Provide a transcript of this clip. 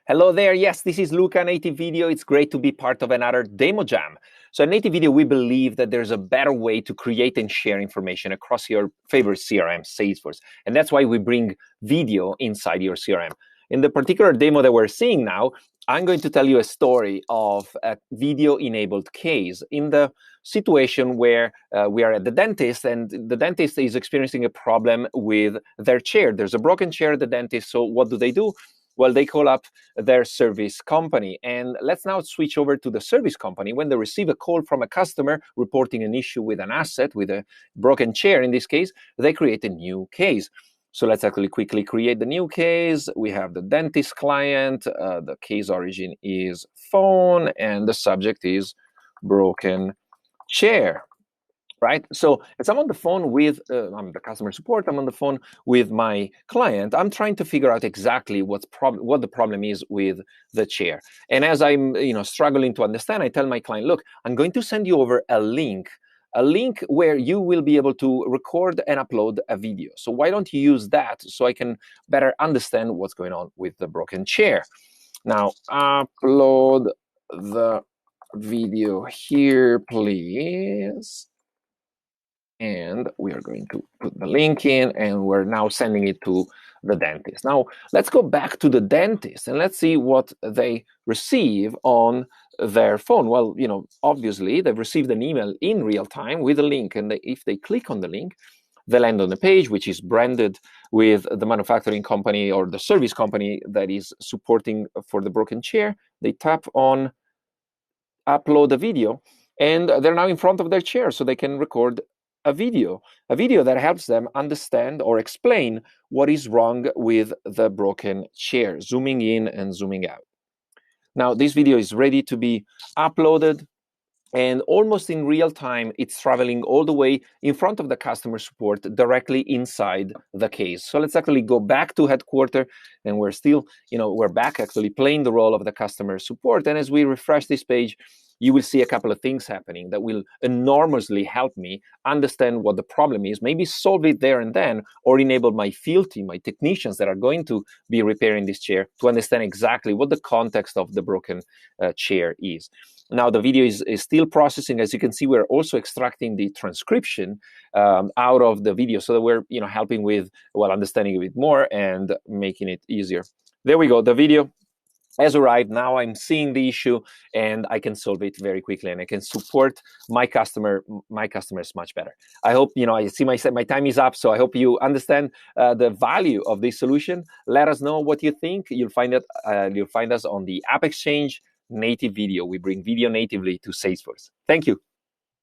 Hello there. Yes, this is Luca, Nativevideo. It's great to be part of another demo jam. So at Nativevideo, we believe that there's a better way to create and share information across your favorite CRM, Salesforce. And that's why we bring video inside your CRM. In the particular demo that we're seeing now, I'm going to tell you a story of a video-enabled case in the situation where we are at the dentist and the dentist is experiencing a problem with their chair. There's a broken chair at the dentist, so what do? Well, they call up their service company. And let's now switch over to the service company. When they receive a call from a customer reporting an issue with an asset, with a broken chair in this case, they create a new case. So let's actually quickly create the new case. We have the dentist client. The case origin is phone, and the subject is broken chair. Right? So as I'm on the phone with I'm the customer support, I'm on the phone with my client, I'm trying to figure out exactly what the problem is with the chair. And as I'm struggling to understand, I tell my client, look, I'm going to send you over a link where you will be able to record and upload a video. So why don't you use that so I can better understand what's going on with the broken chair? Now, upload the video here, please. And we are going to put the link in, and we're now sending it to the dentist. Now, let's go back to the dentist, and let's see what they receive on their phone. Well, obviously, they've received an email in real time with a link, and if they click on the link, they land on the page, which is branded with the manufacturing company or the service company that is supporting for the broken chair. They tap on upload a video, and they're now in front of their chair, so they can record a video that helps them understand or explain what is wrong with the broken chair, zooming in and zooming out. Now, this video is ready to be uploaded, and almost in real time, it's traveling all the way in front of the customer support directly inside the case. So let's actually go back to headquarters, and we're still, we're back actually playing the role of the customer support. And as we refresh this page, you will see a couple of things happening that will enormously help me understand what the problem is, maybe solve it there and then, or enable my field team, my technicians that are going to be repairing this chair to understand exactly what the context of the broken chair is. Now, the video is still processing. As you can see, we're also extracting the transcription out of the video so that we're helping with, understanding a bit more and making it easier. There we go. The video has arrived. Now I'm seeing the issue and I can solve it very quickly, and I can support my customers much better. I hope, I see my time is up, so I hope you understand the value of this solution. Let us know what you think. You'll find us on the App Exchange Nativevideo. We bring video natively to Salesforce. Thank you.